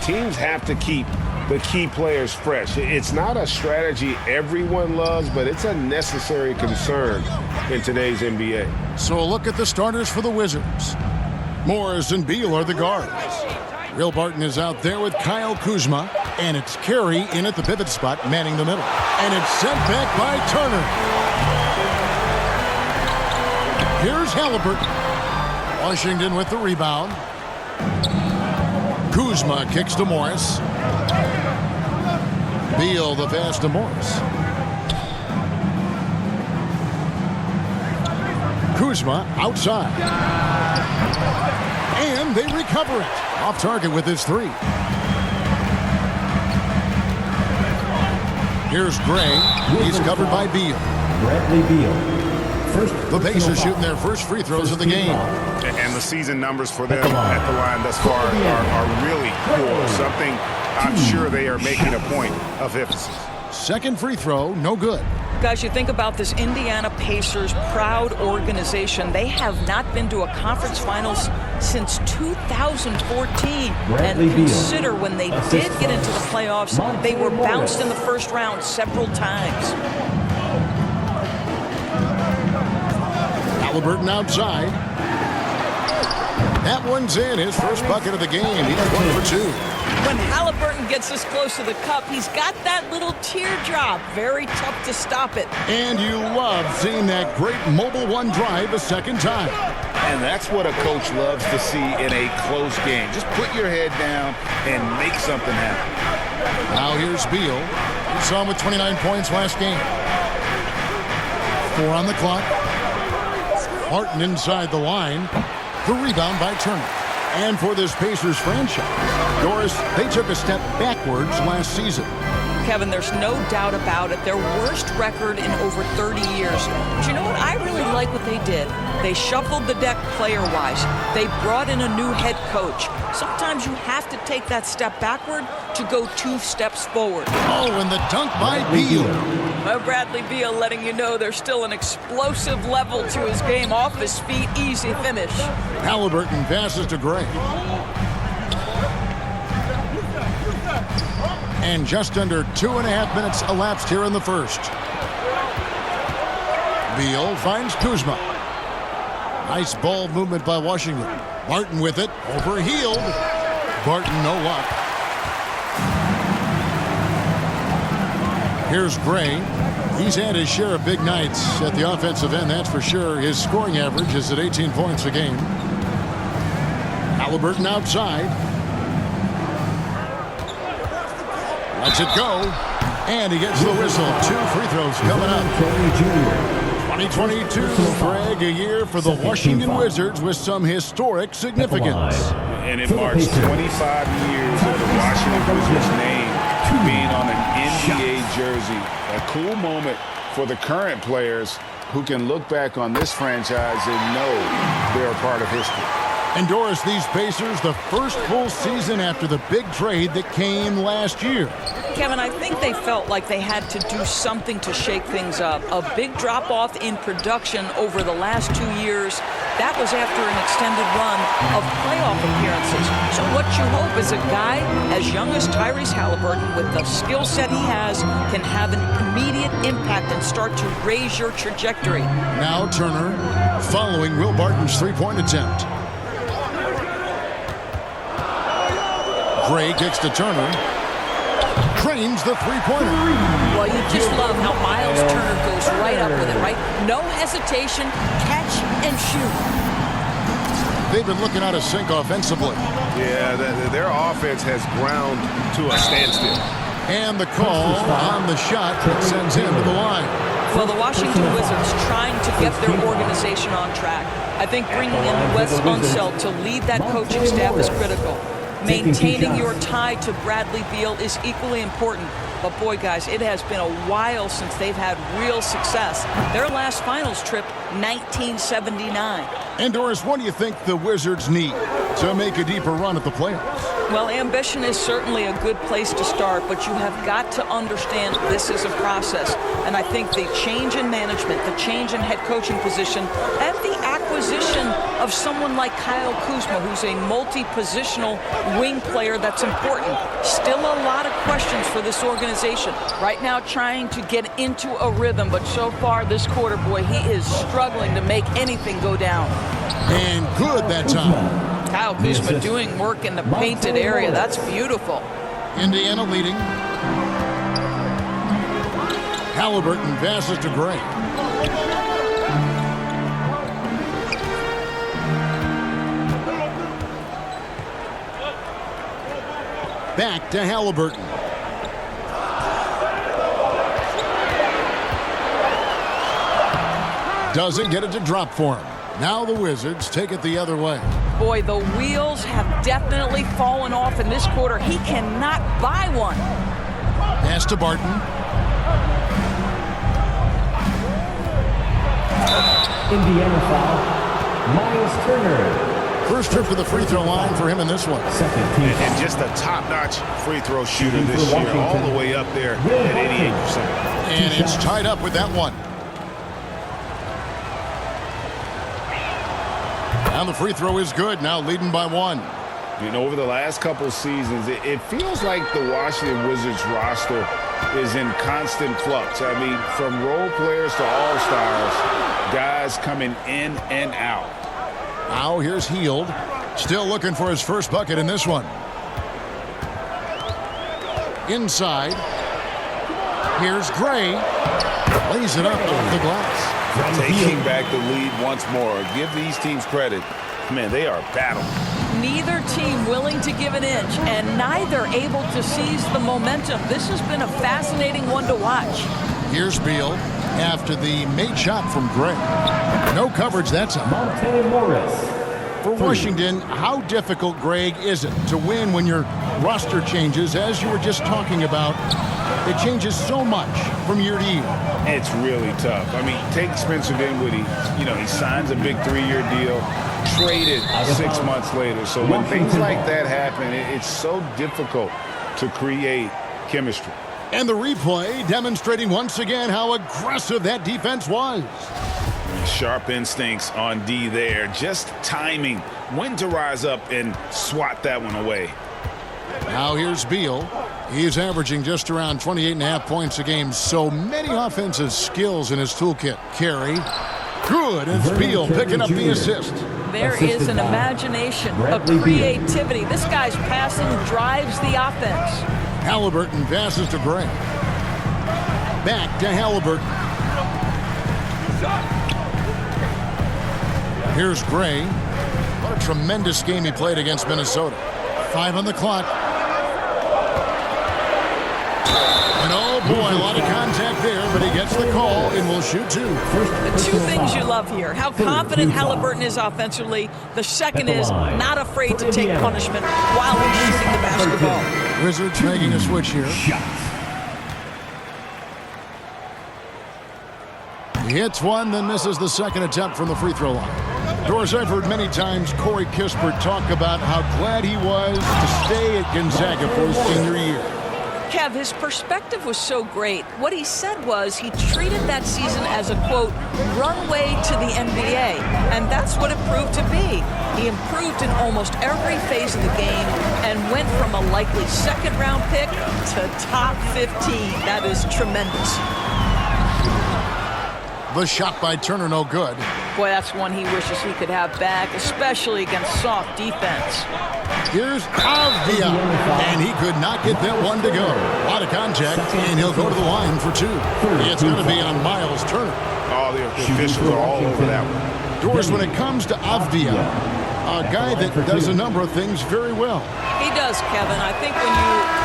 teams have to keep the key players fresh. It's not a strategy everyone loves, but it's a necessary concern in today's NBA. So a look at the starters for the Wizards. Morris and Beal are the guards. Will Barton is out there with Kyle Kuzma, and it's Carey in at the pivot spot, manning the middle. And it's sent back by Turner. Here's Halliburton. Washington with the rebound. Kuzma kicks to Morris. Beal the pass to Morris. Kuzma outside. And they recover it. Off target with his three. Here's Gray. He's covered by Beal. Bradley Beal. The Pacers shooting their first free throws of the game. And the season numbers for them at the line thus far are really poor. Something I'm sure they are making a point of emphasis. Second free throw, no good. Guys, you think about this Indiana Pacers proud organization. They have not been to a conference finals since 2014. And consider when they did get into the playoffs, they were bounced in the first round several times. Halliburton outside. That one's in. His first bucket of the game. He's 1 for 2. When Halliburton gets this close to the cup, he's got that little teardrop. Very tough to stop it. And you love seeing that great mobile one drive a second time. And that's what a coach loves to see in a close game. Just put your head down and make something happen. Now here's Beal. We saw him with 29 points last game. 4 on the clock. Barton inside the line. The rebound by Turner. And for this Pacers franchise, Doris, they took a step backwards last season. Kevin, there's no doubt about it. Their worst record in over 30 years. But you know what? I really like what they did. They shuffled the deck player-wise. They brought in a new head coach. Sometimes you have to take that step backward to go 2 steps forward. Oh, and the dunk by Beal. Well, Bradley Beal letting you know there's still an explosive level to his game. Off his feet, easy finish. Halliburton passes to Gray. And just under 2.5 minutes elapsed here in the first. Beal finds Kuzma. Nice ball movement by Washington. Barton with it, overhealed. Barton no luck. Here's Gray. He's had his share of big nights at the offensive end, that's for sure. His scoring average is at 18 points a game. Halliburton outside. Lets it go. And he gets the whistle. 2 free throws coming up. 2022, Greg, a year for the Washington Wizards with some historic significance. And it marks 25 years of the Washington Wizards name being on an NBA jersey. A cool moment for the current players who can look back on this franchise and know they're a part of history. And Doris, these Pacers, the first full season after the big trade that came last year. Kevin, I think they felt like they had to do something to shake things up. A big drop-off in production over the last 2 years. That was after an extended run of playoff appearances. So what you hope is a guy as young as Tyrese Halliburton, with the skill set he has, can have an immediate impact and start to raise your trajectory. Now Turner following Will Barton's three-point attempt. Gray kicks to Turner. Trains the three-pointer. Well, you just love how Miles Turner goes right up with it, right? No hesitation, catch and shoot. They've been looking out of sync offensively. Yeah, their offense has ground to a standstill. And the call on the shot that sends him to the line. Well, the Washington Wizards trying to get their organization on track. I think bringing in Wes Unseld to lead that coaching staff is critical. Maintaining your tie to Bradley Beal is equally important. But boy, guys, it has been a while since they've had real success. Their last finals trip, 1979. And Doris, what do you think the Wizards need to make a deeper run at the playoffs? Well, ambition is certainly a good place to start, but you have got to understand this is a process. And I think the change in management, the change in head coaching position, and the acquisition acquisition of someone like Kyle Kuzma, who's a multi-positional wing player that's important. Still a lot of questions for this organization. Right now trying to get into a rhythm, but so far this quarter, boy, he is struggling to make anything go down. And good that time. Kyle Kuzma doing work in the painted area. That's beautiful. Indiana leading. Halliburton passes to Gray. Back to Halliburton. Doesn't get it to drop for him. Now the Wizards take it the other way. Boy, the wheels have definitely fallen off in this quarter. He cannot buy one. Pass to Barton. Indiana foul. Miles Turner. First trip to the free throw line for him in this one. Second team. And just a top-notch free throw shooter this year, all the way up there at 88%. And it's tied up with that one. And the free throw is good, now leading by one. You know, over the last couple seasons, it feels like the Washington Wizards roster is in constant flux. I mean, from role players to all-stars, guys coming in and out. Now here's Hield, still looking for his first bucket in this one. Inside. Here's Gray. Lays it up off the glass. Taking back the lead once more. Give these teams credit. Man, they are battling. Neither team willing to give an inch, and neither able to seize the momentum. This has been a fascinating one to watch. Here's Beal after the made shot from Gray. No coverage that time. Monte Morris. For Washington, how difficult, Greg, is it to win when your roster changes, as you were just talking about? It changes so much from year to year. It's really tough. I mean, take Spencer Dinwiddie. You know, he signs a big 3-year deal, traded 6 months later. So when things like that happen, it's so difficult to create chemistry. And the replay demonstrating once again how aggressive that defense was. Sharp instincts on D there. Just timing when to rise up and swat that one away. Now here's Beal. He's averaging just around 28.5 points a game. So many offensive skills in his toolkit. Carry. Good. It's Beal picking up the assist. There is an imagination, a creativity. This guy's passing drives the offense. Halliburton passes to Gray. Back to Halliburton. Here's Gray. What a tremendous game he played against Minnesota. 5 on the clock. And oh boy, a lot of contact there, but he gets the call and will shoot two. The two things you love here, how confident Halliburton is offensively. The second is not afraid to take punishment while he's shooting the basketball. Wizards making a switch here. He hits one, then misses the second attempt from the free throw line. Doris, I've heard many times Corey Kispert talk about how glad he was to stay at Gonzaga for his senior year. Kev, his perspective was so great. What he said was he treated that season as a, quote, runway to the NBA, and that's what it proved to be. He improved in almost every phase of the game and went from a likely second-round pick to top 15. That is tremendous. The shot by Turner, no good. Boy, that's one he wishes he could have back, especially against soft defense. Here's Avdia, and he could not get that one to go. A lot of contact, and he'll go to the line for two. It's going to be on Miles Turner. All the officials are all over that one. Doris, when it comes to Avdia, a guy that does a number of things very well. He does, Kevin. I think when you...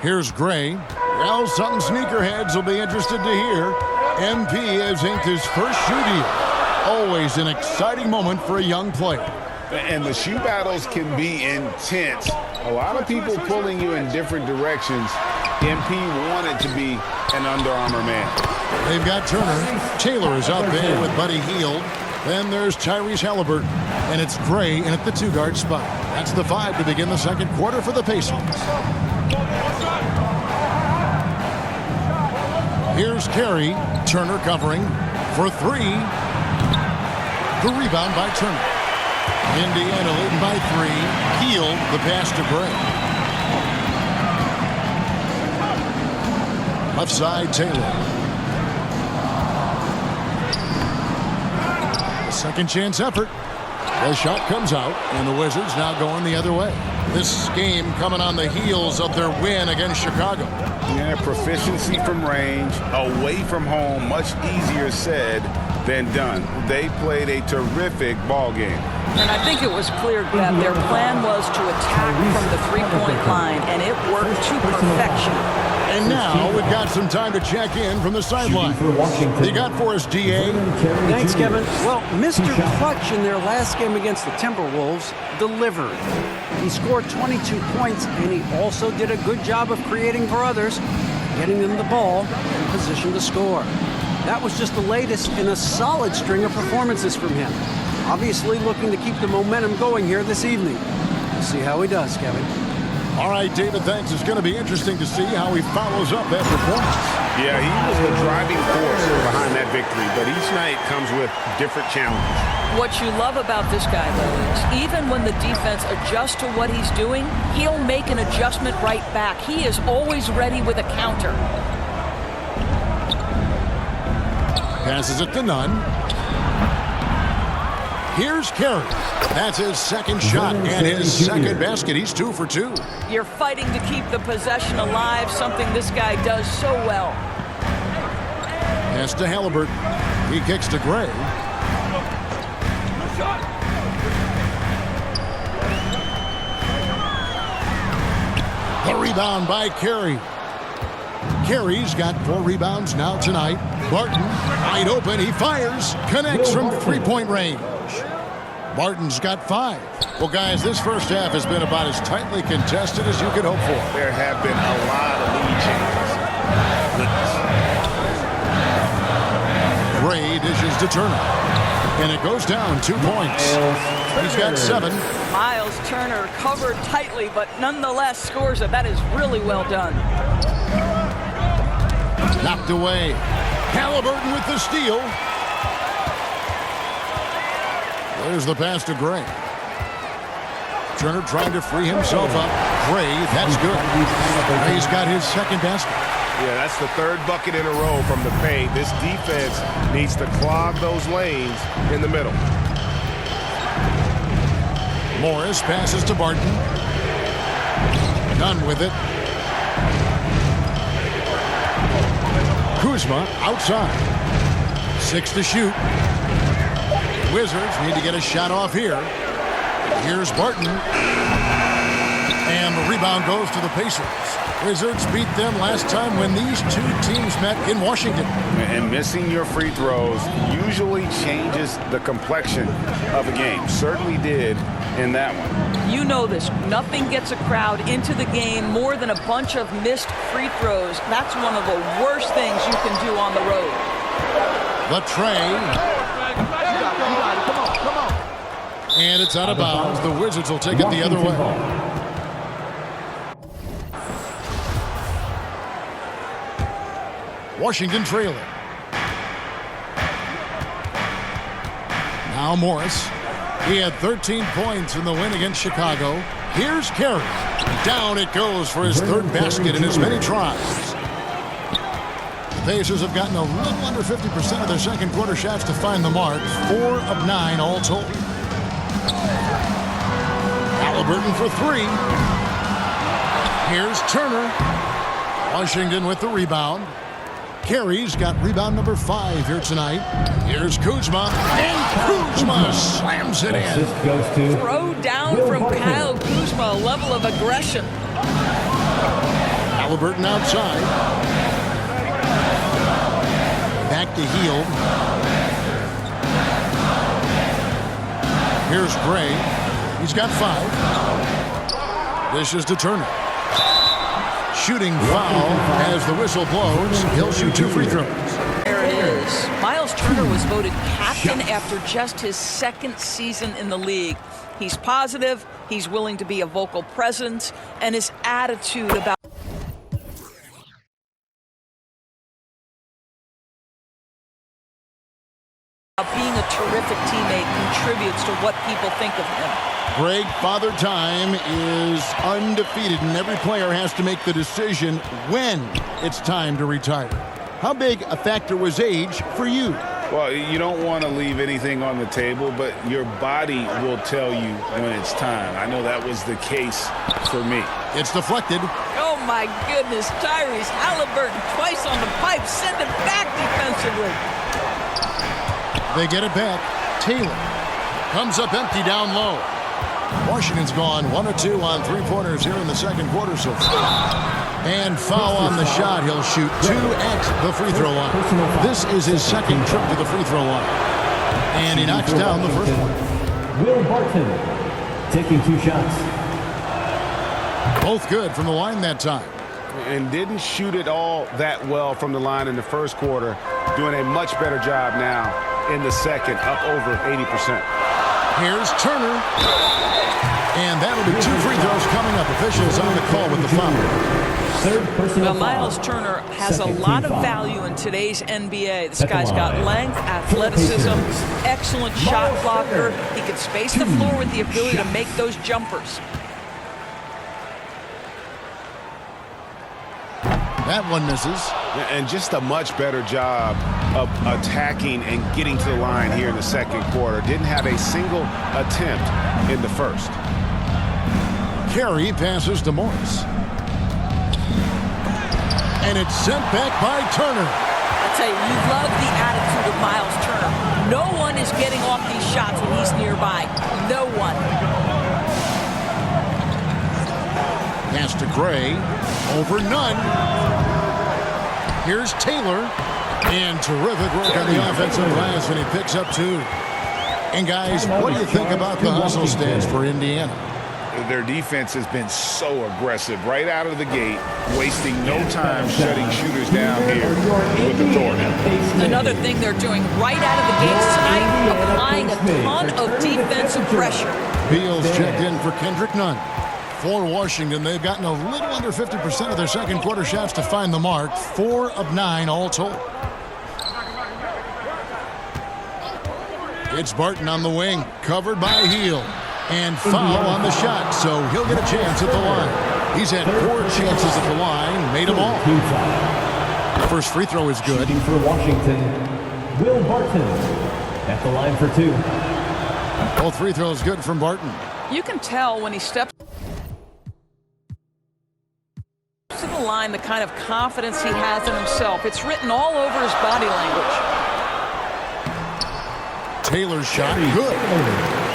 Here's Gray. Well, some sneakerheads will be interested to hear. MP has inked his first shoe deal. Always an exciting moment for a young player. And the shoe battles can be intense. A lot of people pulling you in different directions. MP wanted to be an Under Armour man. They've got Turner. Taylor is out there with Buddy Hield. Then there's Tyrese Halliburton. And it's Gray in at the 2-guard spot. That's the 5 to begin the second quarter for the Pacers. Here's Carey. Turner covering for 3. The rebound by Turner. Indiana leading by 3. Hield the pass to Gray. Left side, Taylor. A second chance effort. The shot comes out, and the Wizards now going the other way. This game coming on the heels of their win against Chicago. Yeah, proficiency from range, away from home, much easier said than done. They played a terrific ball game. And I think it was clear that their plan was to attack from the three-point line, and it worked to perfection. And now we've got some time to check in from the sideline. You got for us, DA? Thanks, Kevin. Well, Mr. Clutch in their last game against the Timberwolves delivered. He scored 22 points, and he also did a good job of creating for others, getting them the ball in position to score. That was just the latest in a solid string of performances from him. Obviously looking to keep the momentum going here this evening. We'll see how he does, Kevin. All right, David, thanks. It's going to be interesting to see how he follows up that performance. Yeah, he was the driving force behind that victory, but each night comes with different challenges. What you love about this guy, though, is even when the defense adjusts to what he's doing, he'll make an adjustment right back. He is always ready with a counter. Passes it to Nunn. Here's Carey. That's his second shot and his second basket. He's 2 for 2. You're fighting to keep the possession alive, something this guy does so well. Pass to Halliburton. He kicks to Gray. The rebound by Carey. Carey's got 4 rebounds now tonight. Barton, wide open, he fires, connects from three-point range. Barton's got 5. Well, guys, this first half has been about as tightly contested as you could hope for. There have been a lot of lead changes. Gray dishes to Turner. And it goes down 2 points. He's got 7. Miles Turner covered tightly, but nonetheless scores it. That is really well done. Knocked away. Halliburton with the steal. There's the pass to Gray. Turner trying to free himself up. Gray, that's good. Gray's got his second basket. Yeah, that's the 3rd bucket in a row from the paint. This defense needs to clog those lanes in the middle. Morris passes to Barton. Nunn with it. Kuzma outside. 6 to shoot. Wizards need to get a shot off here. Here's Barton. And the rebound goes to the Pacers. Wizards beat them last time when these 2 teams met in Washington. And missing your free throws usually changes the complexion of a game. Certainly did in that one. You know this. Nothing gets a crowd into the game more than a bunch of missed free throws. That's one of the worst things you can do on the road. The tray. And it's out of bounds. The Wizards will take it the other way. Washington trailing. Now Morris. He had 13 points in the win against Chicago. Here's Carey. Down it goes for his 3rd basket in as many tries. The Pacers have gotten a little under 50% of their second quarter shots to find the mark. 4 of 9 all told. Halliburton for 3. Here's Turner. Washington with the rebound. Carey's got rebound number 5 here tonight. Here's Kuzma. And Kuzma slams it in. Assist goes to Throw down from Kyle Kuzma, a level of aggression. Halliburton outside. Back to Hield. Here's Gray. He's got 5. This is to Turner. Shooting foul as the whistle blows. He'll shoot 2 free throws. There it is. Miles Turner was voted captain after just his 2nd season in the league. He's positive, he's willing to be a vocal presence, and his attitude about being a terrific teammate contributes to what people think of him. Greg, Father Time is undefeated, and every player has to make the decision when it's time to retire. How big a factor was age for you? Well, you don't want to leave anything on the table, but your body will tell you when it's time. I know that was the case for me. It's deflected. Oh my goodness, Tyrese Halliburton twice on the pipe, send it back defensively. They get it back. Taylor comes up empty down low. Washington's gone 1 of 2 on 3-pointers here in the second quarter so far. And foul on the shot. He'll shoot 2 at the free throw line. This is his 2nd trip to the free throw line. And he knocks down the first one. Will Barton taking 2 shots. Both good from the line that time. And didn't shoot it all that well from the line in the first quarter. Doing a much better job now in the second, up over 80%. Here's Turner. And that'll be 2 free throws coming up. Officials on the call with the foul. Third personal Well, Miles Turner has a lot of value in today's NBA. This guy's got length, athleticism, excellent shot blocker. He can space the floor with the ability to make those jumpers. That one misses. And just a much better job of attacking and getting to the line here in the second quarter. Didn't have a single attempt in the first. Carey passes to Morris. And it's sent back by Turner. I tell you, you love the attitude of Miles Turner. No one is getting off these shots when he's nearby. No one. Pass to Gray. Over none. Here's Taylor. And terrific work on the offensive glass, and he picks up 2. And guys, what do you think about the hustle stance for Indiana? Their defense has been so aggressive right out of the gate, wasting no time shutting shooters down here with authority. Another thing they're doing right out of the gates tonight, applying a ton of defensive pressure. Beals checked in for Kendrick Nunn. For Washington, they've gotten a little under 50% of their second quarter shots to find the mark. 4 of 9 all told. It's Barton on the wing, covered by Hield. And foul on the shot, so he'll get a chance at the line. He's had 4 chances at the line, made them all. The first free throw is good. Shooting for Washington, Will Barton at the line for 2. Both free throws good from Barton. You can tell when he steps to the line the kind of confidence he has in himself. It's written all over his body language. Taylor's shot, good.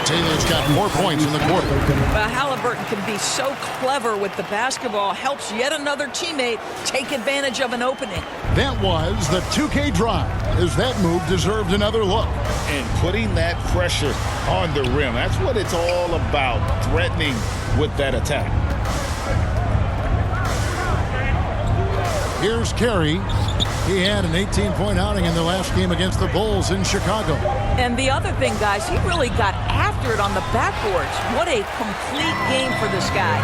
Taylor's got 4 points in the quarter. Well, Halliburton can be so clever with the basketball, helps yet another teammate take advantage of an opening. That was the 2K drive, as that move deserved another look. And putting that pressure on the rim, that's what it's all about, threatening with that attack. Here's Carey. He had an 18-point outing in the last game against the Bulls in Chicago. And the other thing, guys, he really got after it on the backboards. What a complete game for this guy.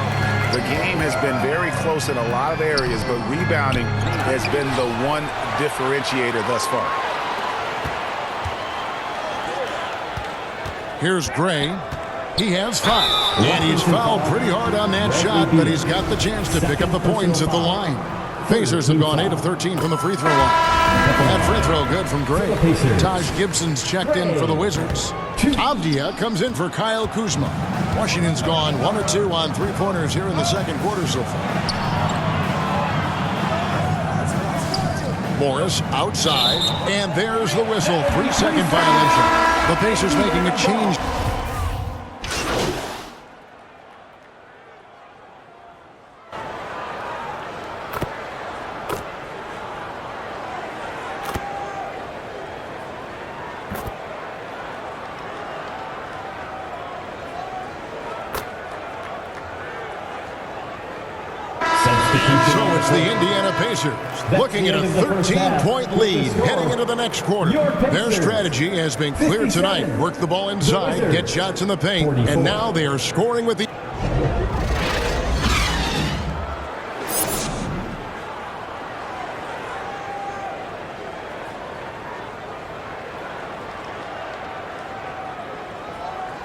The game has been very close in a lot of areas, but rebounding has been the one differentiator thus far. Here's Gray. He has 5. And he's fouled pretty hard on that shot, but he's got the chance to pick up the points at the line. Pacers have gone 8 of 13 from the free throw line. That free throw good from Gray. Taj Gibson's checked in for the Wizards. Avdia comes in for Kyle Kuzma. Washington's gone 1 of 2 on 3-pointers here in the second quarter so far. Morris outside, and there's the whistle. 3-second violation. The Pacers making a change. It's the Indiana Pacers looking at a 13-point lead heading into the next quarter. Their strategy has been clear tonight. Work the ball inside, get shots in the paint, and now they are scoring with the...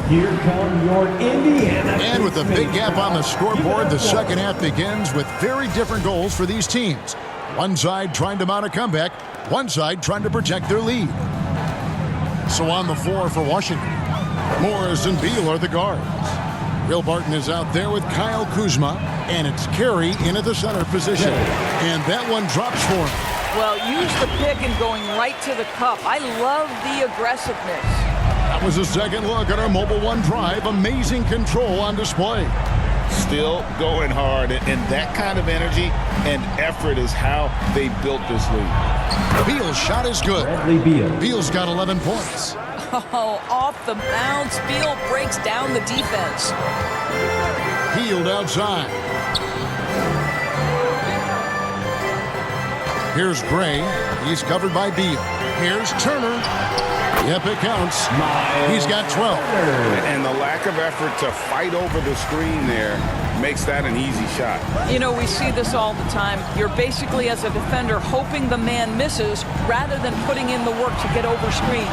Here come your Indiana. And with a big gap on the scoreboard, the second half begins with very different goals for these teams. One side trying to mount a comeback, one side trying to protect their lead. So on the floor for Washington, Morris and Beal are the guards. Will Barton is out there with Kyle Kuzma, and it's Carey in at the center position. And that one drops for him. Well, use the pick and going right to the cup. I love the aggressiveness. That was a second look at our Mobile One drive. Amazing control on display. Still going hard, and that kind of energy and effort is how they built this lead. Beal's shot is good. Bradley Beal. Beal's got 11 points. Oh, off the bounce. Beal breaks down the defense. Healed outside. Here's Gray. He's covered by Beal. Here's Turner. Yep, it counts. He's got 12. And the lack of effort to fight over the screen there makes that an easy shot. You know, we see this all the time. You're basically, as a defender, hoping the man misses rather than putting in the work to get over screens.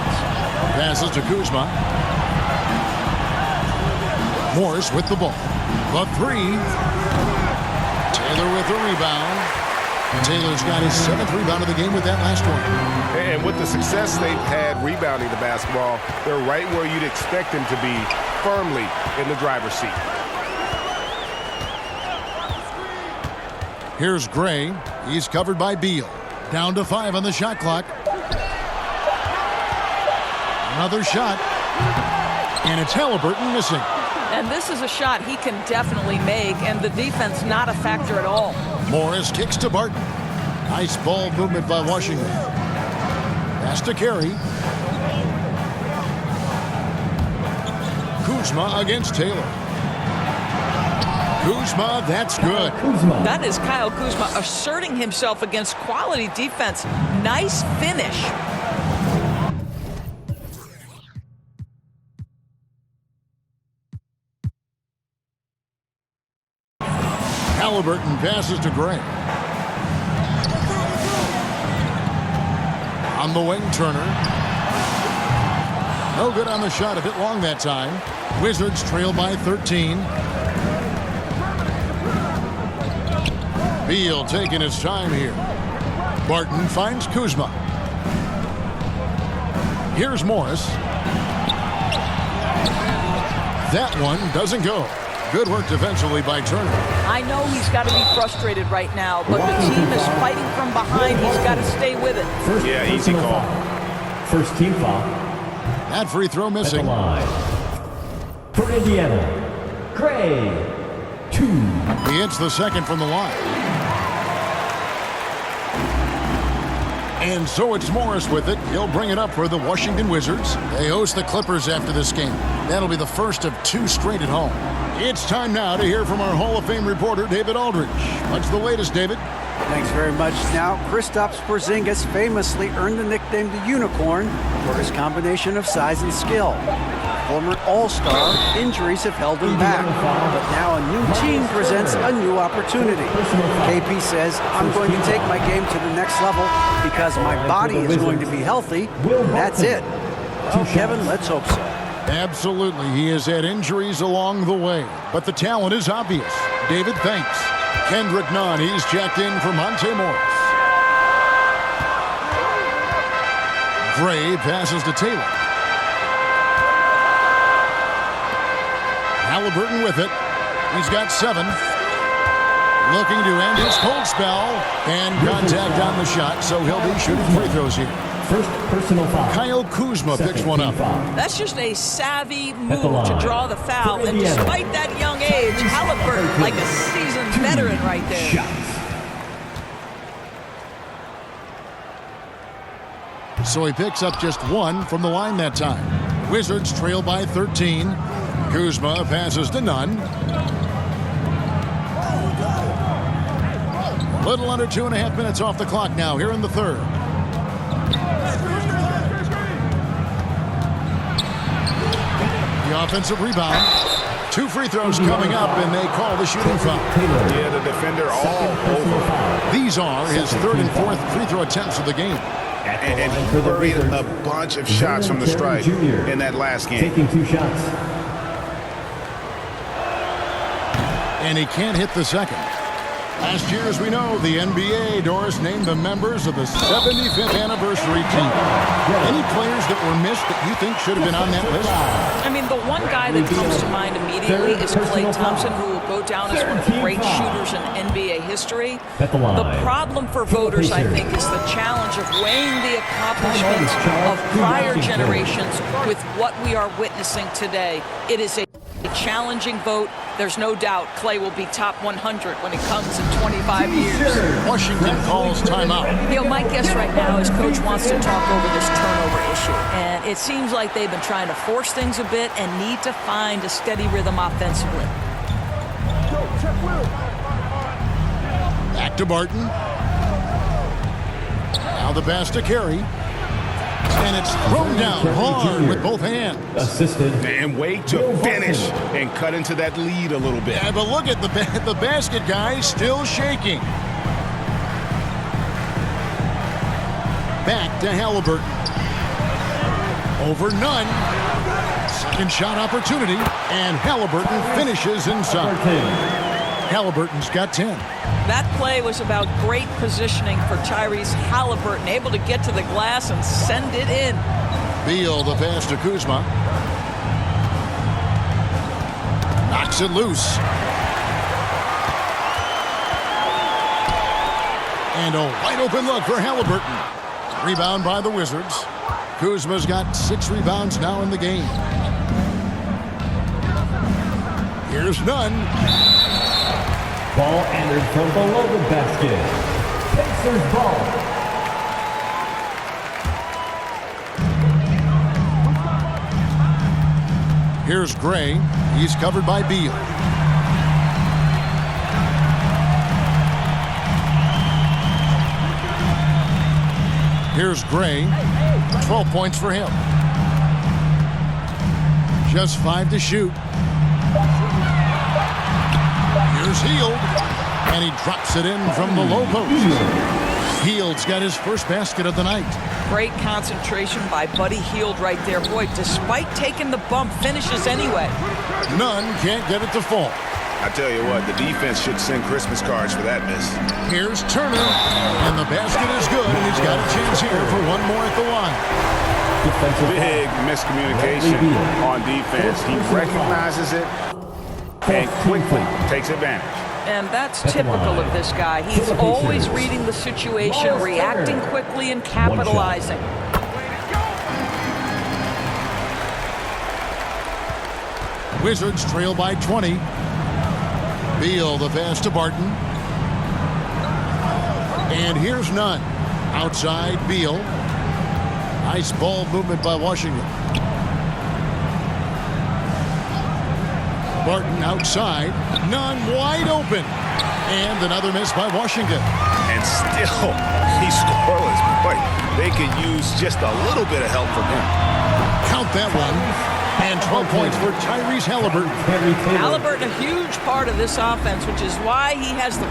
Passes to Kuzma. Morris with the ball. The three. Taylor with the rebound. Taylor's got his 7th rebound of the game with that last one. And with the success they've had rebounding the basketball, they're right where you'd expect them to be, firmly in the driver's seat. Here's Gray. He's covered by Beal. Down to 5 on the shot clock. Another shot. And it's Halliburton missing. And this is a shot he can definitely make, and the defense not a factor at all. Morris kicks to Barton. Nice ball movement by Washington. Pass to Carey. Kuzma against Taylor. Kuzma, that's good. That is Kyle Kuzma asserting himself against quality defense. Nice finish. Halliburton passes to Gray. On the wing, Turner. No good on the shot, a bit long that time. Wizards trail by 13. Beal taking his time here. Barton finds Kuzma. Here's Morris. That one doesn't go. Good work defensively by Turner. I know he's got to be frustrated right now, but the team is fighting from behind. He's got to stay with it. Yeah, easy call. First team foul. That free throw missing. For Indiana, Gray, 2. He hits the second from the line. And so it's Morris with it. He'll bring it up for the Washington Wizards. They host the Clippers after this game. That'll be the first of 2 straight at home. It's time now to hear from our Hall of Fame reporter, David Aldridge. What's the latest, David? Thanks very much. Now, Kristaps Porzingis famously earned the nickname the Unicorn for his combination of size and skill. Former All-Star, injuries have held him back. But now a new team presents a new opportunity. KP says, I'm going to take my game to the next level because my body is going to be healthy. That's it. Well, Kevin, let's hope so. Absolutely. He has had injuries along the way, but the talent is obvious. David, thanks. Kendrick Nunn, he's checked in for Monte Morris. Gray passes to Taylor. Halliburton with it. He's got 7. Looking to end his cold spell. And contact on the shot, so he'll be shooting free throws here. First personal foul. Kyle Kuzma picks one up. That's just a savvy move to draw the foul. And despite that young age, Halliburton like a seasoned veteran right there. So he picks up just 1 from the line that time. Wizards trail by 13. Kuzma passes to Nunn. Little under 2.5 minutes off the clock now here in the third. The offensive rebound. 2 free throws coming up, and they call the shooting foul. Yeah, the defender all over. These are his third and fourth free throw attempts of the game. And he buried a bunch of shots from the stripe in that last game. Taking 2 shots. And he can't hit the second. Last year, as we know, the NBA, Doris, named the members of the 75th anniversary team. Any players that were missed that you think should have been on that list? I mean, the one guy that comes to mind immediately is Klay Thompson, who will go down as one of the great shooters in NBA history. The problem for voters, I think, is the challenge of weighing the accomplishments of prior generations with what we are witnessing today. It is a challenging vote. There's no doubt Klay will be top 100 when it comes in 25 years. Washington calls timeout. You know, my guess right now is Coach wants to talk over this turnover issue. And it seems like they've been trying to force things a bit and need to find a steady rhythm offensively. Back to Barton. Now the pass to Carey. And it's thrown down hard with both hands. Assisted. And wait to finish and cut into that lead a little bit. Yeah, but look at the basket guy still shaking. Back to Halliburton. Over Nunn. Second shot opportunity. And Halliburton finishes inside. Halliburton's got 10. That play was about great positioning for Tyrese Halliburton, able to get to the glass and send it in. Beal, the pass to Kuzma. Knocks it loose. And a wide open look for Halliburton. Rebound by the Wizards. Kuzma's got 6 rebounds now in the game. Here's Nunn. Ball entered from below the basket. Pacers ball. Here's Gray. He's covered by Beal. Here's Gray. 12 points for him. Just 5 to shoot. Here's Hield, and he drops it in from the low post. Hield's got his first basket of the night. Great concentration by Buddy Hield right there. Boy, despite taking the bump, finishes anyway. Nunn can't get it to fall. I tell you what, the defense should send Christmas cards for that miss. Here's Turner, and the basket is good, and he's got a chance here for one more at the line. Big miscommunication on defense. He recognizes it and quickly takes advantage. And that's typical of this guy. He's always reading the situation, reacting quickly, and capitalizing. Wizards trail by 20. Beal, the pass to Barton. And here's Nunn. Outside, Beal. Nice ball movement by Washington. Barton outside. Nunn wide open. And another miss by Washington. And still, he's scoreless. Boy, they could use just a little bit of help from him. Count that one. And 12 points for Tyrese Halliburton. Halliburton, a huge part of this offense, which is why he has the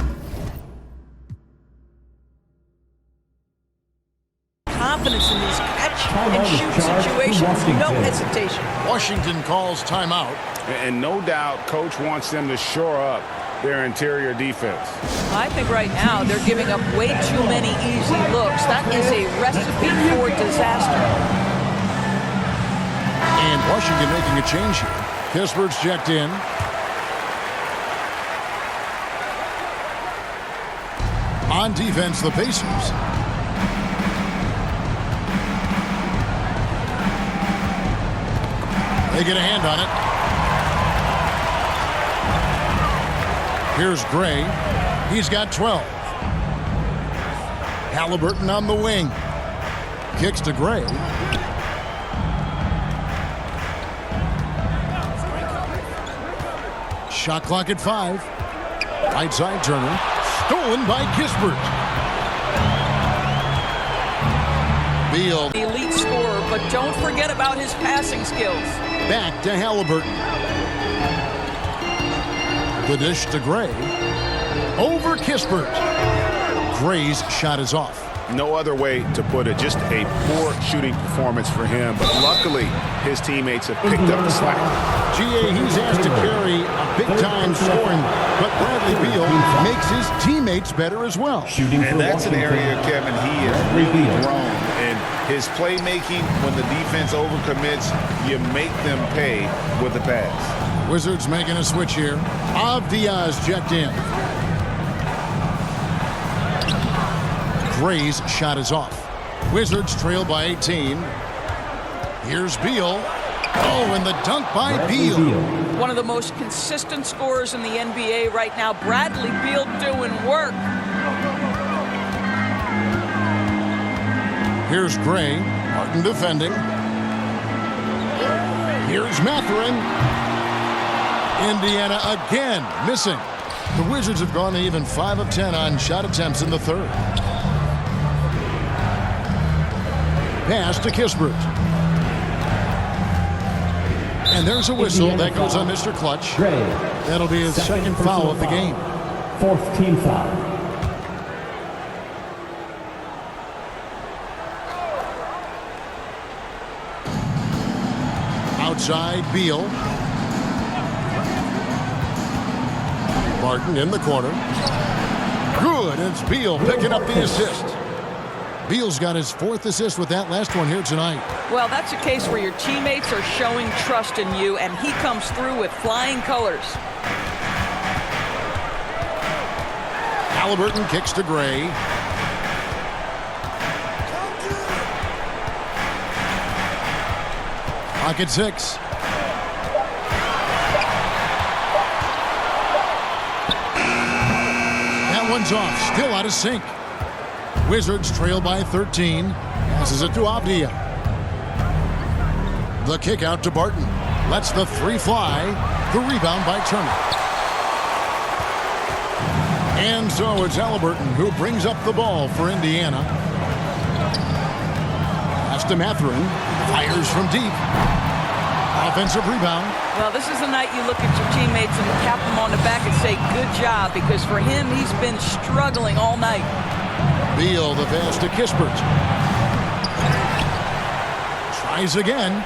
confidence in these catch-and-shoot situations. No hesitation. Washington calls timeout. And no doubt, Coach wants them to shore up their interior defense. I think right now they're giving up way too many easy looks. That is a recipe for disaster. And Washington making a change here. Kispert's checked in. On defense, the Pacers. They get a hand on it. Here's Gray. He's got 12. Halliburton on the wing. Kicks to Gray. Shot clock at 5. Right side, Turner. Stolen by Kispert. Beal Elite scorer, but don't forget about his passing skills. back to Halliburton. The dish to Gray. Over Kispert. Gray's shot is off. No other way to put it. Just a poor shooting performance for him. But luckily, his teammates have picked up the slack. GA, he's asked to carry a big-time scoring, but Bradley Beal makes his teammates better as well. Shooting for And that's an Washington. area, Kevin, he has Bradley really Beal. grown. And his playmaking, when the defense overcommits, you make them pay with the pass. Wizards making a switch here. Diaz checked in. Gray's shot is off. Wizards trail by 18. Here's Beal. Oh, and the dunk by Bradley Beal. One of the most consistent scorers in the NBA right now. Bradley Beal doing work. Here's Gray. Martin defending. Here's Mathurin. Indiana again missing. The Wizards have gone even 5 of 10 on shot attempts in the third. Pass to Kispert. And there's a whistle that goes on Mr. Clutch. Gray. That'll be his second foul of the game. Fourth team foul. Outside, Beal. Martin in the corner. Good, it's Beal picking up the assist. Beal's got his 4th assist with that last one here tonight. Well, that's a case where your teammates are showing trust in you, and he comes through with flying colors. Halliburton kicks to Gray. Pocket 6. That one's off, still out of sync. Wizards trail by 13. Passes it to Avdia. The kick out to Barton. Lets the 3 fly. The rebound by Turner. And so it's Halliburton who brings up the ball for Indiana. Pass to Mathurin. Fires from deep. Offensive rebound. Well, this is the night you look at your teammates and tap them on the back and say, good job, because for him, he's been struggling all night. Beal, the pass to Kispert. Tries again.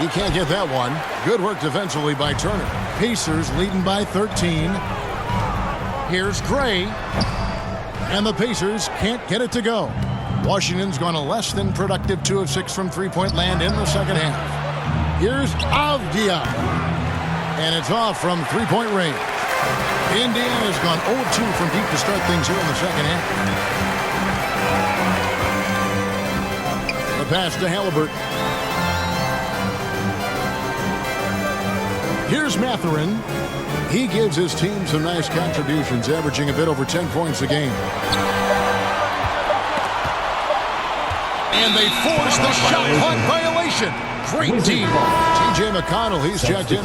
He can't get that one. Good work defensively by Turner. Pacers leading by 13. Here's Gray. And the Pacers can't get it to go. Washington's gone a less than productive 2 of 6 from three-point land in the second half. Here's Avdia. And it's off from three-point range. Indiana's gone 0-2 from deep to start things here in the second half. The pass to Halliburton. Here's Mathurin. He gives his team some nice contributions, averaging a bit over 10 points a game. And they force the shot clock violation. Great team. T.J. McConnell, he's checked in.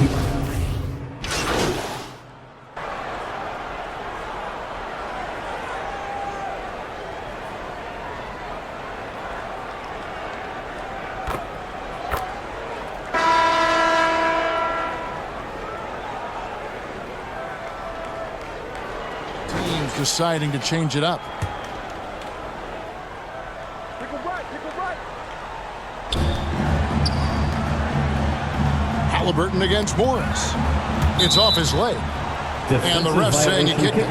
Teams deciding to change it up. Halliburton against Morris. It's off his leg. And the ref saying he kicked it.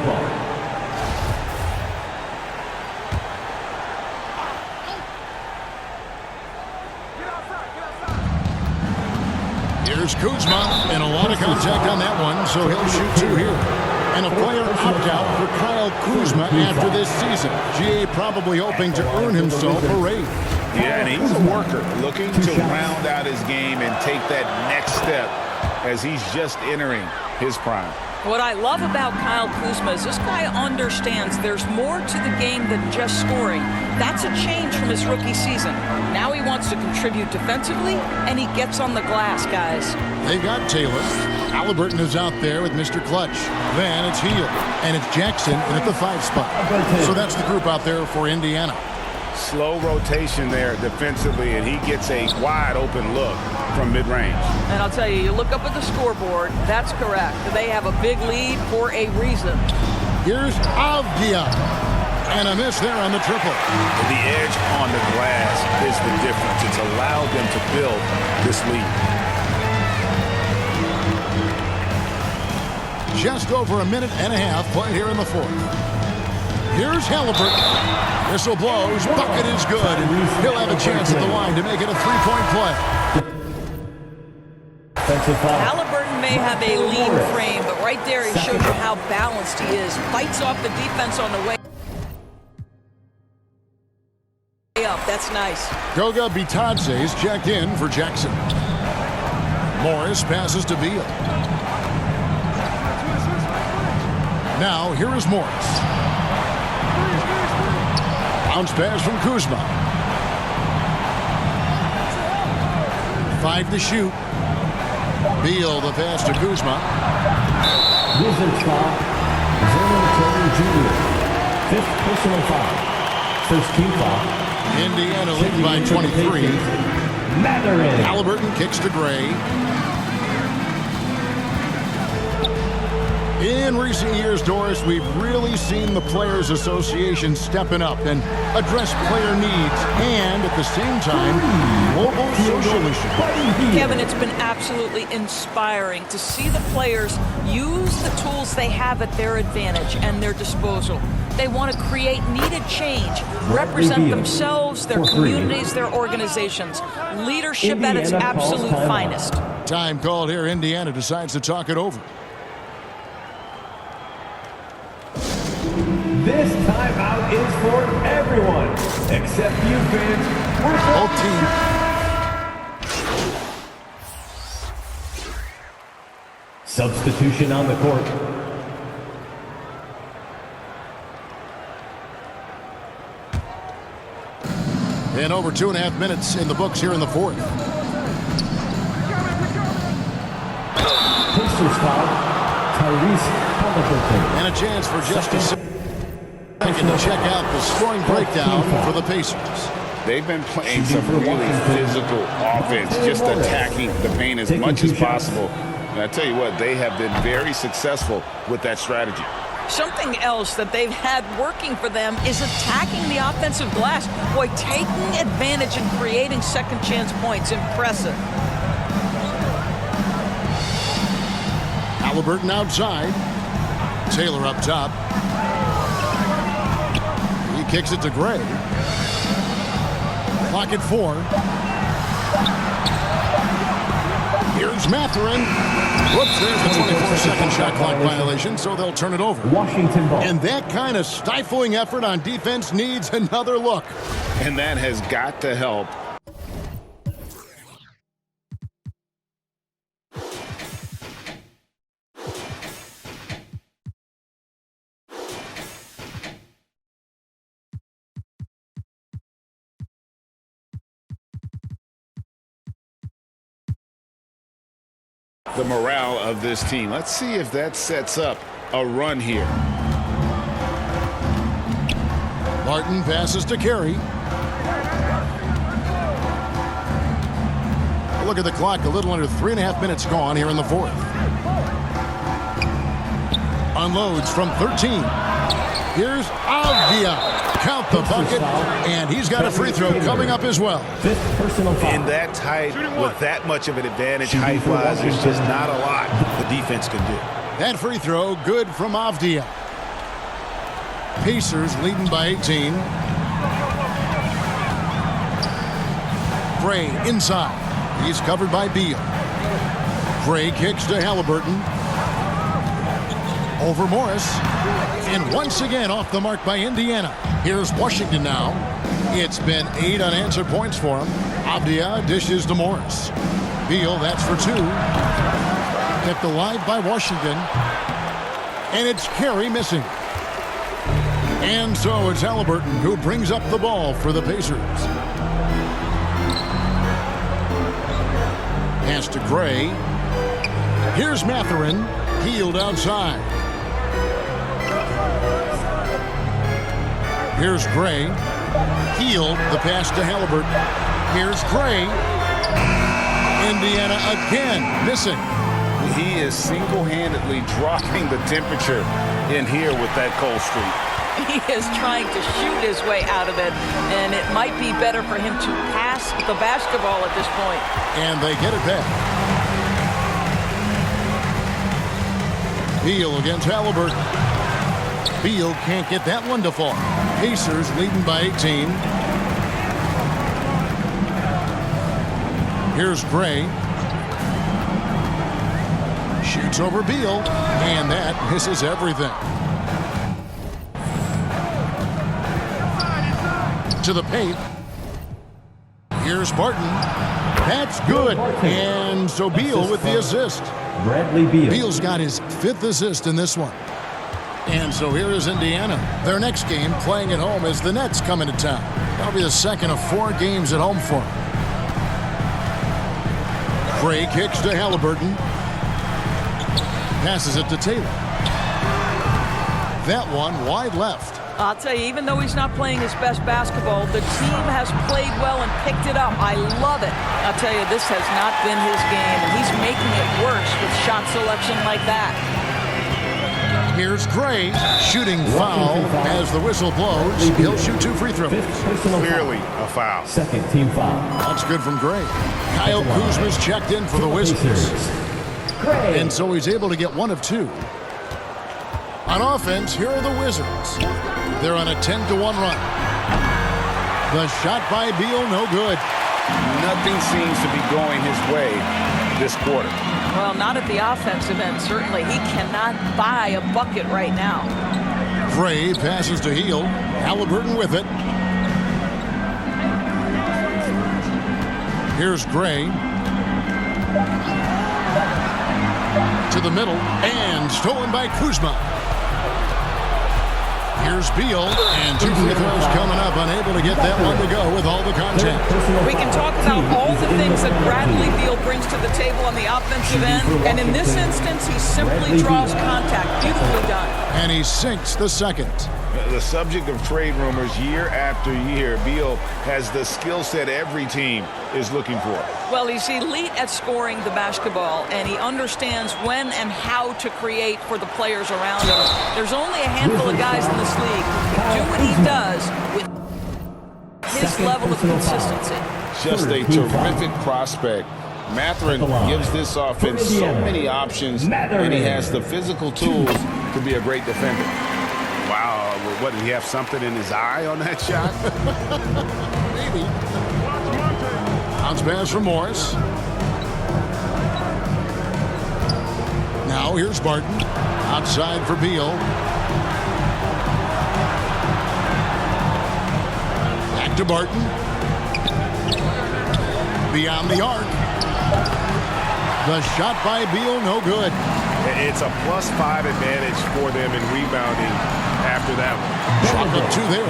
Here's Kuzma, and a lot of contact on that one, so he'll shoot 2 here. And a player opt-out for Kyle Kuzma after this season. GA probably hoping to earn himself a raise. Yeah, and he's a worker, looking to round out his game and take that next step as he's just entering his prime. What I love about Kyle Kuzma is this guy understands there's more to the game than just scoring. That's a change from his rookie season. Now he wants wants to contribute defensively, and he gets on the glass, guys. They got Taylor. Halliburton is out there with Mr. Clutch. Then it's Hield, and it's Jackson in at the 5 spot. So that's the group out there for Indiana. Slow rotation there defensively, and he gets a wide open look from mid-range. And I'll tell you, you look up at the scoreboard, that's correct. They have a big lead for a reason. Here's Avdia. And a miss there on the triple. The edge on the glass is the difference. It's allowed them to build this lead. Just over a minute and a half played here in the 4th. Here's Halliburton. Whistle blows. Bucket is good. He'll have a chance at the line to make it a 3-point play. Halliburton may have a lean frame, but right there he shows you how balanced he is. Fights off the defense on the way up. That's nice. Goga Bitadze's checked in for Jackson. Morris passes to Beal. Now here is Morris. Bounce pass from Kuzma. 5 to shoot. Beal the pass to Kuzma. Wizards foul. Vernon Carey Jr. 5th personal foul. First team foul. Indiana leading by 23. Mathurin. Halliburton kicks to Gray. In recent years, Doris, we've really seen the Players Association stepping up and address player needs and, at the same time, global social issues. Kevin, it's been absolutely inspiring to see the players use the tools they have at their advantage and their disposal. They want to create needed change, represent themselves, their communities, their organizations. Leadership at its absolute finest. Time called here. Indiana decides to talk it over. This timeout is for everyone, except you fans. Both teams. Substitution on the court. And over 2.5 minutes in the books here in the 4th. Pacers foul. Tyrese Halliburton. And a chance for just a second to check out the scoring breakdown for the Pacers. They've been playing some really physical offense, just attacking the paint as much as possible. And I tell you what, they have been very successful with that strategy. Something else that they've had working for them is attacking the offensive glass. Boy, taking advantage and creating second chance points. Impressive. Halliburton outside. Taylor up top. He kicks it to Gray. Clock at 4. Here's Mathurin. Whoops, there's the 24-second shot clock violation, so they'll turn it over. Washington ball. And that kind of stifling effort on defense needs another look. And that has got to help. The morale of this team. Let's see if that sets up a run here. Martin passes to Carey. Look at the clock, a little under 3.5 minutes gone here in the 4th. Unloads from 13. Here's Avdia. Count the bucket, and he's got a free throw coming up as well. 5th personal foul. In that tight, with that much of an advantage height-wise, there's just not a lot the defense can do. That free throw good from Avdia. Pacers leading by 18. Gray inside. He's covered by Beal. Gray kicks to Halliburton. Over Morris. And once again off the mark by Indiana. Here's Washington now. It's been 8 unanswered points for him. Avdia dishes to Morris. Beal, that's for 2. Kept alive by Washington. And it's Carey missing. And so it's Halliburton who brings up the ball for the Pacers. Gray. Here's Mathurin. Healed outside. Here's Gray. Healed. The pass to Halliburton. Here's Gray. Indiana again missing. He is single-handedly dropping the temperature in here with that cold streak. He is trying to shoot his way out of it, and it might be better for him to pass the basketball at this point. And they get it back. Beal against Halliburton. Beal can't get that one to fall. Pacers leading by 18. Here's Gray. Shoots over Beal, and that misses everything. To the paint. Here's Barton. That's good. And so Beal with the assist. Bradley Beal. Beal's got his 5th assist in this one. And so here is Indiana. Their next game, playing at home, as the Nets come into town. That'll be the second of 4 games at home for them. Gray kicks to Halliburton. Passes it to Taylor. That one wide left. I'll tell you, even though he's not playing his best basketball, the team has played well and picked it up. I love it. I'll tell you, this has not been his game, and he's making it worse with shot selection like that. Here's Gray, shooting foul as the whistle blows. He'll shoot 2 free throws. Clearly a foul. Second team foul. That's good from Gray. Kyle Kuzma's checked in for the Wizards. And so he's able to get 1 of 2. On offense, here are the Wizards. They're on a 10-1 run. The shot by Beal, no good. Nothing seems to be going his way this quarter. Well, not at the offensive end, certainly. He cannot buy a bucket right now. Gray passes to Hield. Halliburton with it. Here's Gray. To the middle, and stolen by Kuzma. Here's Beal, and 2 free throws coming up, unable to get that one to go with all the contact. We can talk about all the things that Bradley Beal brings to the table on the offensive end, and in this instance, he simply draws contact. Beautifully done. And he sinks the second. The subject of trade rumors year after year, Beal has the skill set every team is looking for. Well, he's elite at scoring the basketball, and he understands when and how to create for the players around him. There's only a handful of guys in this league who can do what he does with his level of consistency. Just a terrific prospect. Mathurin gives this offense so many options, and he has the physical tools to be a great defender. Wow, what, did he have something in his eye on that shot? Maybe. Bounce pass from Morris. Now here's Barton. Outside for Beal. Back to Barton. Beyond the arc. The shot by Beal, no good. It's a +5 advantage for them in rebounding after that one. Shot the 2 there.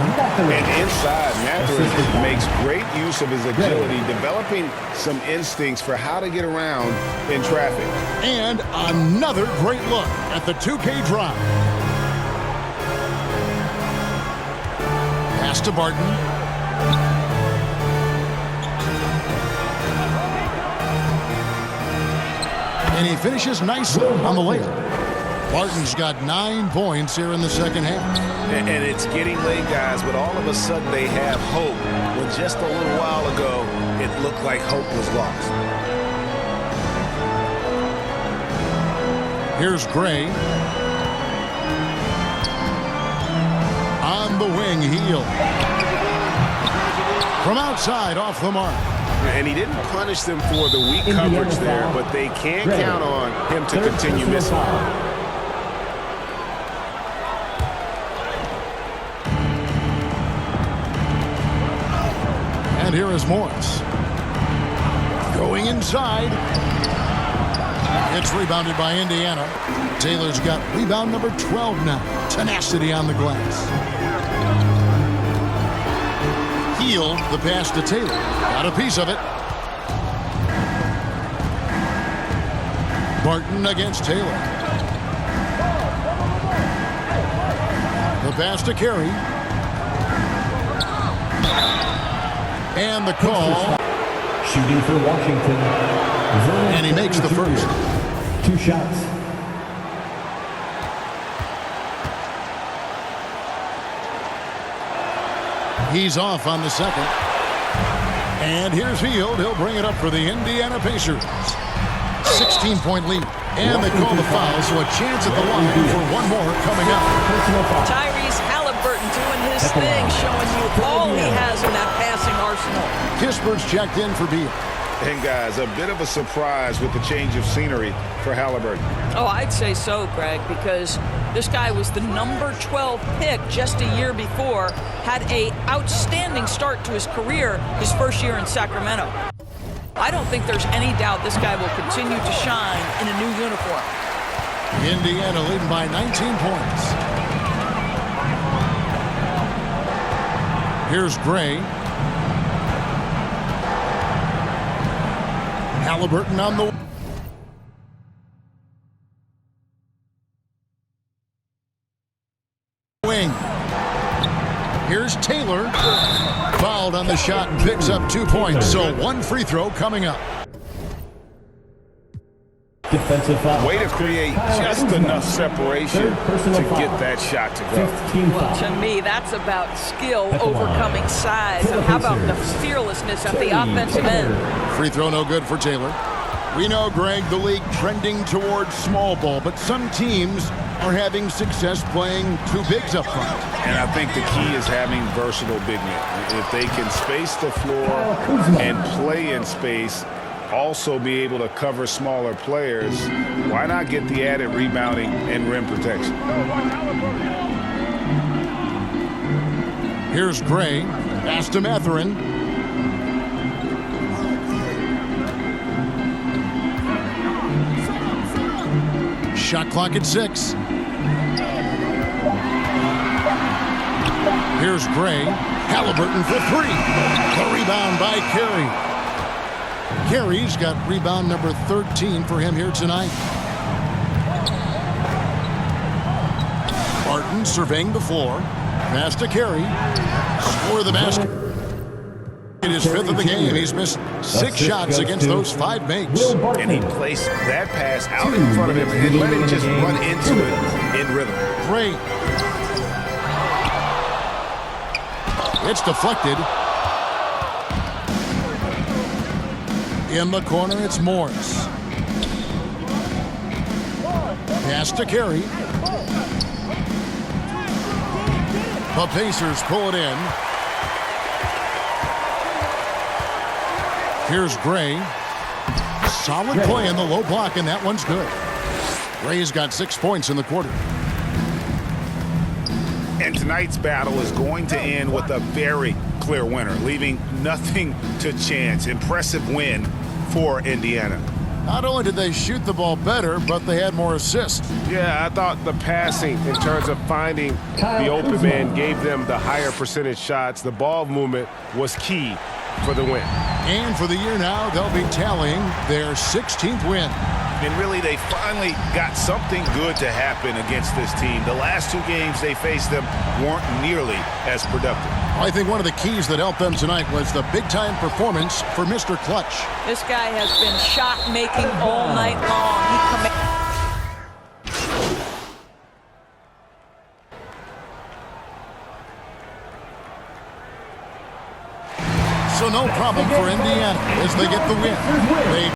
And inside, Mathurin makes great use of his agility, developing some instincts for how to get around in traffic. And another great look at the 2K drive. Pass to Barton. And he finishes nicely on the layup. Barton's got 9 points here in the second half. And it's getting late, guys, but all of a sudden they have hope. When just a little while ago, it looked like hope was lost. Here's Gray. On the wing, Hield. From outside, off the mark. And he didn't punish them for the weak coverage there, but they can't count on him to continue missing. And here is Morris. Going inside. It's rebounded by Indiana. Taylor's got rebound number 12 now. Tenacity on the glass. Hield, the pass to Taylor. Got a piece of it. Barton against Taylor. The pass to Carey. And the call. Shooting for Washington. And he makes the first. 2 shots. He's off on the second. And here's Hield. He'll bring it up for the Indiana Pacers. 16-point lead. And they call the foul, so a chance at the line for one more coming up. Tyrese Halliburton doing his thing, showing you all he has in that passing arsenal. Kispert's checked in for Beal. And guys, a bit of a surprise with the change of scenery for Halliburton. Oh, I'd say so, Greg, because this guy was the number 12 pick just a year before, had an outstanding start to his career his first year in Sacramento. I don't think there's any doubt this guy will continue to shine in a new uniform. Indiana leading by 19 points. Here's Gray. Halliburton on the wing. Here's Taylor. Fouled on the shot and picks up 2 points. So one free throw coming up. Defensive foul. Way to create just enough separation to get that shot to go. To me, that's about skill overcoming size. And how about the fearlessness at the offensive end? Free throw no good for Taylor. We know, Greg, the league trending towards small ball, but some teams are having success playing 2 bigs up front. And I think the key is having versatile big men. If they can space the floor and play in space, also be able to cover smaller players, why not get the added rebounding and rim protection? Here's Gray. Pass to Mathurin. Shot clock at 6. Here's Gray. Halliburton for 3. The rebound by Carey. Carey's got rebound number 13 for him here tonight. Barton surveying the floor. Pass to Carey. Score the basket. It is 5th of the game. He's missed 6 shots against those 5 makes. And he placed that pass out in front of him and let him just run into it in rhythm. Gray. It's deflected. In the corner, it's Morris. Pass to Carey. The Pacers pull it in. Here's Gray. Solid play in the low block, and that one's good. Gray's got 6 points in the quarter. And tonight's battle is going to end with a very clear winner, leaving nothing to chance. Impressive win for Indiana. Not only did they shoot the ball better, but they had more assists. Yeah, I thought the passing in terms of finding the open man gave them the higher percentage shots. The ball movement was key for the win. And for the year now, they'll be tallying their 16th win. And really, they finally got something good to happen against this team. The last 2 games they faced them weren't nearly as productive. I think one of the keys that helped them tonight was the big-time performance for Mr. Clutch. This guy has been shot-making all night long. So no problem for Indiana as they get the win. They